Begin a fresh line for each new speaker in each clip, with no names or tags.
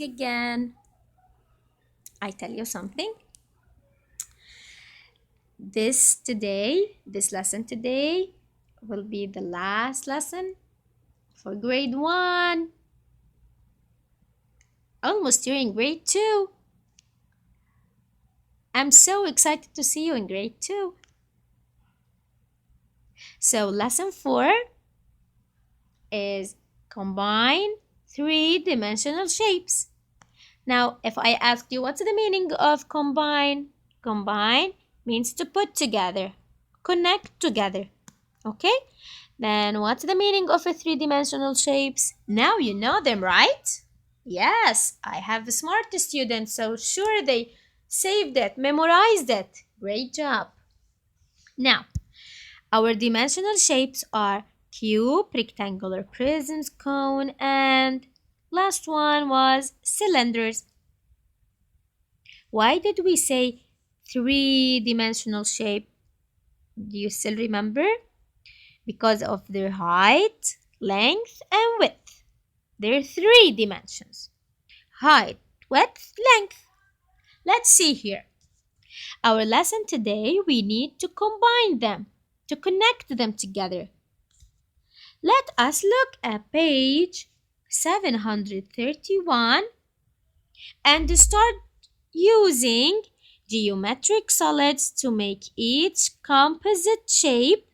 morning again. I tell you something. This lesson today will be the last lesson for grade 1. Almost you're in grade 2. I'm so excited to see you in grade 2. So lesson 4 is combine three-dimensional shapes. Now, if I asked you what's the meaning of combine? Combine means to put together, connect together. Okay? Then what's the meaning of a three-dimensional shapes? Now you know them, right? Yes, I have a smart student, so sure they saved it, memorized it. Great job. Now, our dimensional shapes are cube, rectangular prisms, cone, and last one was cylinders. Why did we say three-dimensional shape? Do you still remember? Because of their height, length, and width. There are 3 dimensions: height, width, length. Let's see here. Our lesson today, we need to combine them, to connect them together. Let us look at page 731 and start using geometric solids to make each composite shape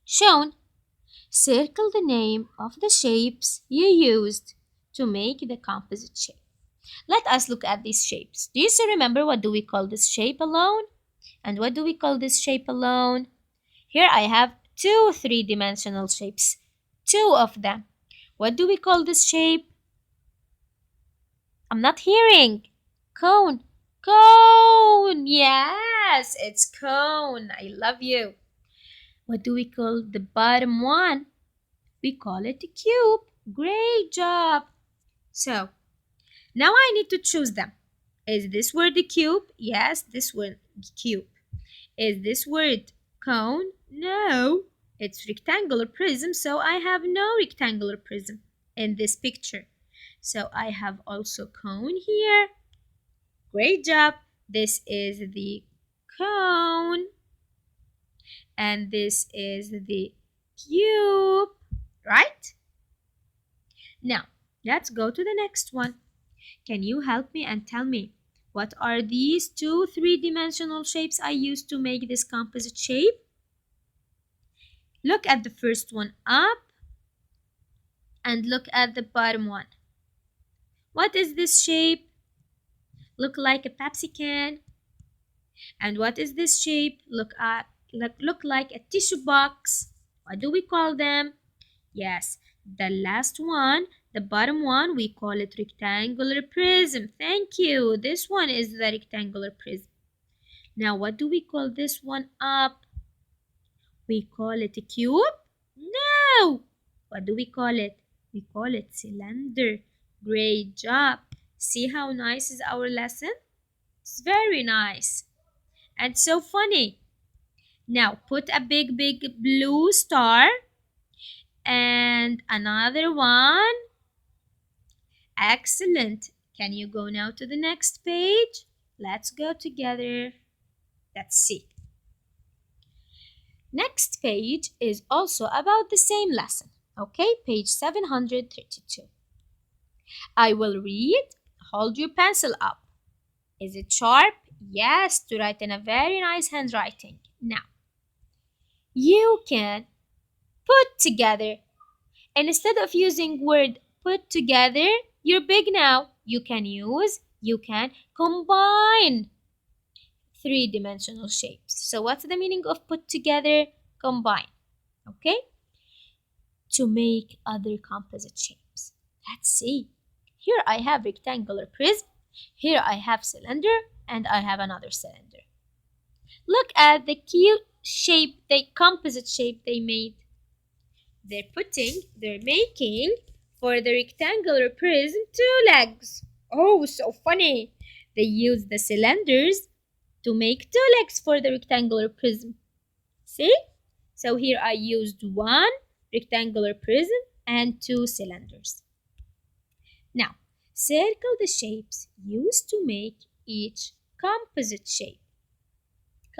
shown. Circle the name of the shapes you used to make the composite shape. Let us look at these shapes. Do you still remember what do we call this shape alone? And what do we call this shape alone? Here I have 2 three-dimensional shapes. 2 of them. What do we call this shape? I'm not hearing. Cone. Cone. Yes, it's cone. I love you. What do we call the bottom one? We call it a cube. Great job. So, now I need to choose them. Is this word a cube? Yes, this word cube. Is this word cone? No. It's rectangular prism, so I have no rectangular prism in this picture. So I have also cone here. Great job. This is the cone. And this is the cube, right? Now, let's go to the next one. Can you help me and tell me what are these 2 three-dimensional shapes I used to make this composite shape? Look at the first one up and look at the bottom one. What is this shape? Look like a Pepsi can. And what is this shape? Look like a tissue box. What do we call them? Yes, the last one, the bottom one, we call it rectangular prism. Thank you. This one is the rectangular prism. Now, what do we call this one up? We call it a cube? No. What do we call it? We call it cylinder. Great job. See how nice is our lesson? It's very nice and so funny. Now, put a big blue star and another one. Excellent. Can you go now to the next page? Let's go together. Let's see. Next page is also about the same lesson. Okay, page 732. I will read. Hold your pencil up. Is it sharp? Yes, to write in a very nice handwriting. Now, you can put together. And instead of using word put together, you're big now. You can combine three-dimensional shapes. So what's the meaning of put together? Combine. Okay? To make other composite shapes. Let's see. Here I have rectangular prism. Here I have cylinder. And I have another cylinder. Look at the cute shape, the composite shape they made. They're making for the rectangular prism 2 legs. Oh, so funny. They use the cylinders to make 2 legs for the rectangular prism. See? So here I used 1 rectangular prism and 2 cylinders. Now, Circle the shapes used to make each composite shape.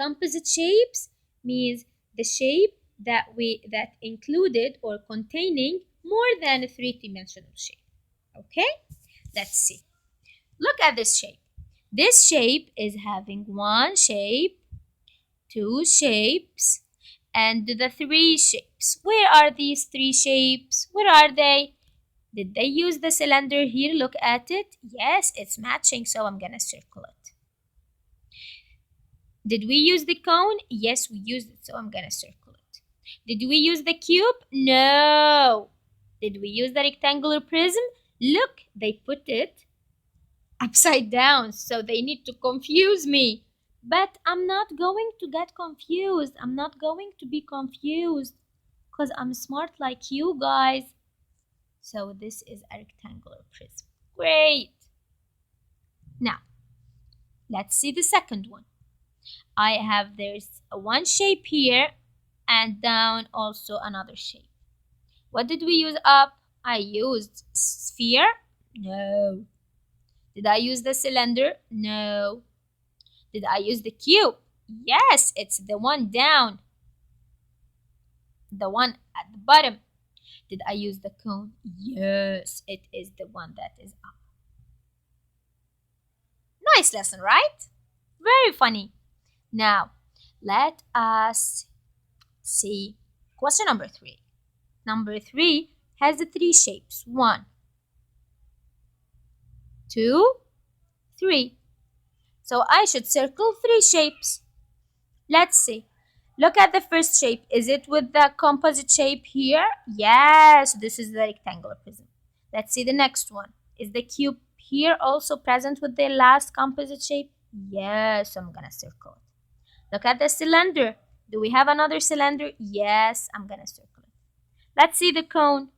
Composite shapes means the shape that included or containing more than a three-dimensional shape. Okay, let's see. Look at this shape. This shape is having one shape, two shapes, and the three shapes. Where are these three shapes? Where are they? Did they use the cylinder here? Look at it. Yes, it's matching, so I'm gonna circle it. Did we use the cone? Yes, we used it, so I'm gonna circle it. Did we use the cube? No. Did we use the rectangular prism? Look, they put it upside down, so they need to confuse me. But I'm not going to get confused. I'm not going to be confused because I'm smart like you guys. So this is a rectangular prism. Great. Now, let's see the second one. There's one shape here and down also another shape. What did we use up? I used sphere? No. Did I use the cylinder? No. Did I use the cube? Yes, it's the one down. The one at the bottom. Did I use the cone? Yes, it is the one that is up. Nice lesson, right? Very funny. Now, let us see question number 3. Number 3 has the three shapes. 1, 2, 3. So I should circle 3 shapes. Let's see. Look at the first shape. Is it with the composite shape here? Yes, this is the rectangular prism. Let's see the next one. Is the cube here also present with the last composite shape? Yes, I'm gonna circle it. Look at the cylinder. Do we have another cylinder? Yes, I'm gonna circle it. Let's see the cone.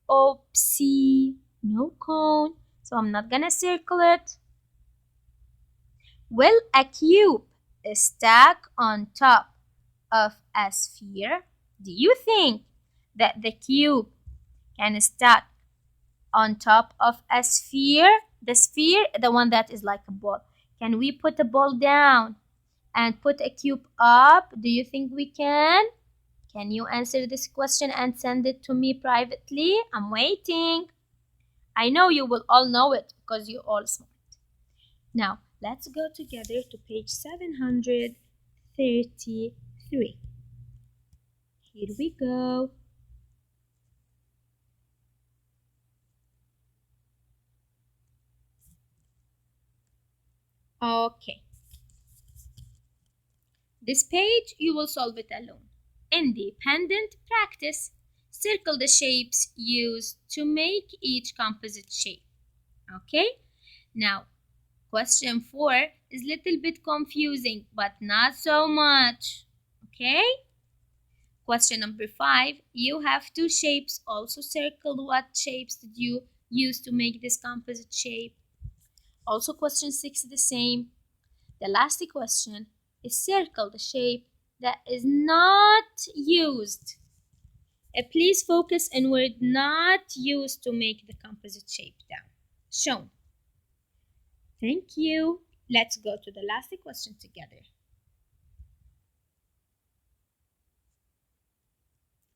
Oopsie, no cone, so I'm not gonna circle it. Will a cube stack on top of a sphere? Do you think that the cube can stack on top of a sphere? The sphere, the one that is like a ball. Can we put a ball down and put a cube up? Do you think we can? Can you answer this question and send it to me privately? I'm waiting. I know you will all know it because you're all smart. Now, let's go together to page 733. Here we go. Okay. This page, you will solve it alone. Independent practice. Circle the shapes used to make each composite shape. Okay? Now, question 4 is a little bit confusing, but not so much. Okay? Question number 5, you have 2 shapes. Also circle what shapes did you use to make this composite shape. Also question 6 is the same. The last question is circle the shape that is not used. Please focus on word not used to make the composite shape down. Shown. Thank you. Let's go to the last question together.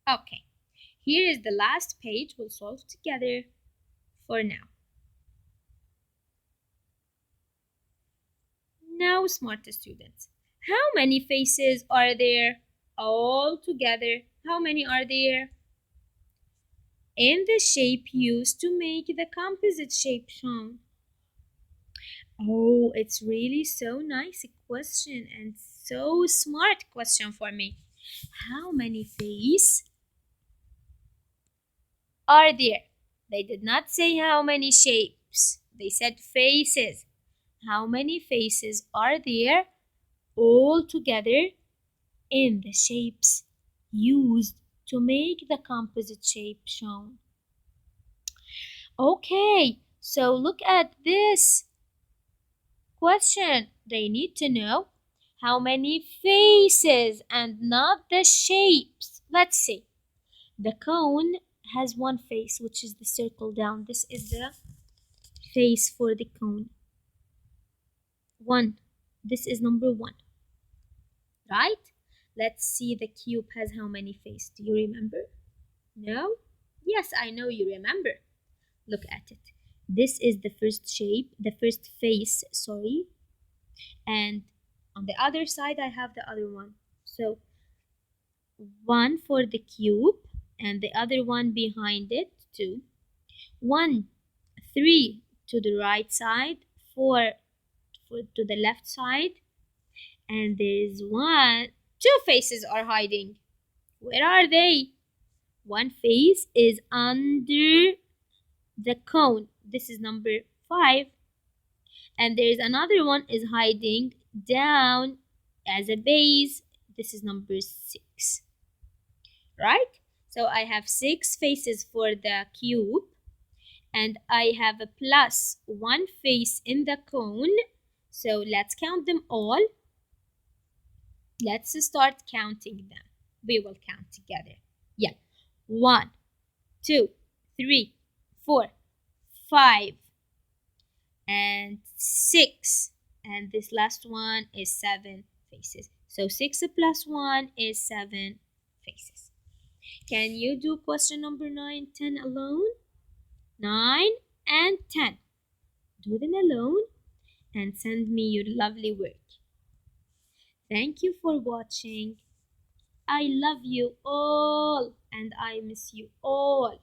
Okay, here is the last page we'll solve together for now. Now, smart students, how many faces are there all together? How many are there? In the shape used to make the composite shape shown. Oh, it's really so nice a question and so smart question for me. How many faces are there? They did not say how many shapes. They said faces. How many faces are there all together in the shapes used to make the composite shape shown? Okay, so look at this question. They need to know how many faces and not the shapes. Let's see. The cone has one face, which is the circle down. This is the face for the cone? 1. This is number 1, right? Let's see the cube has how many faces. Do you remember? No? Yes, I know you remember. Look at it. This is the first shape, the first face, sorry. And on the other side, I have the other one. So, one for the cube and the other one behind it, 2. 1, 3 to the right side, 4 to the left side, and there's 2 faces are hiding. Where are they? One face is under the cone. This is number 5. And there's another one is hiding down as a base. This is number 6. Right? So I have 6 faces for the cube. And I have a plus 1 face in the cone. So let's count them all. Let's start counting them. We will count together. Yeah. 1, 2, 3, 4, 5, and 6. And this last one is 7 faces. So 6 plus 1 is 7 faces. Can you do question number 9, 10 alone? 9 and 10. Do them alone and send me your lovely work. Thank you for watching. I love you all and I miss you all.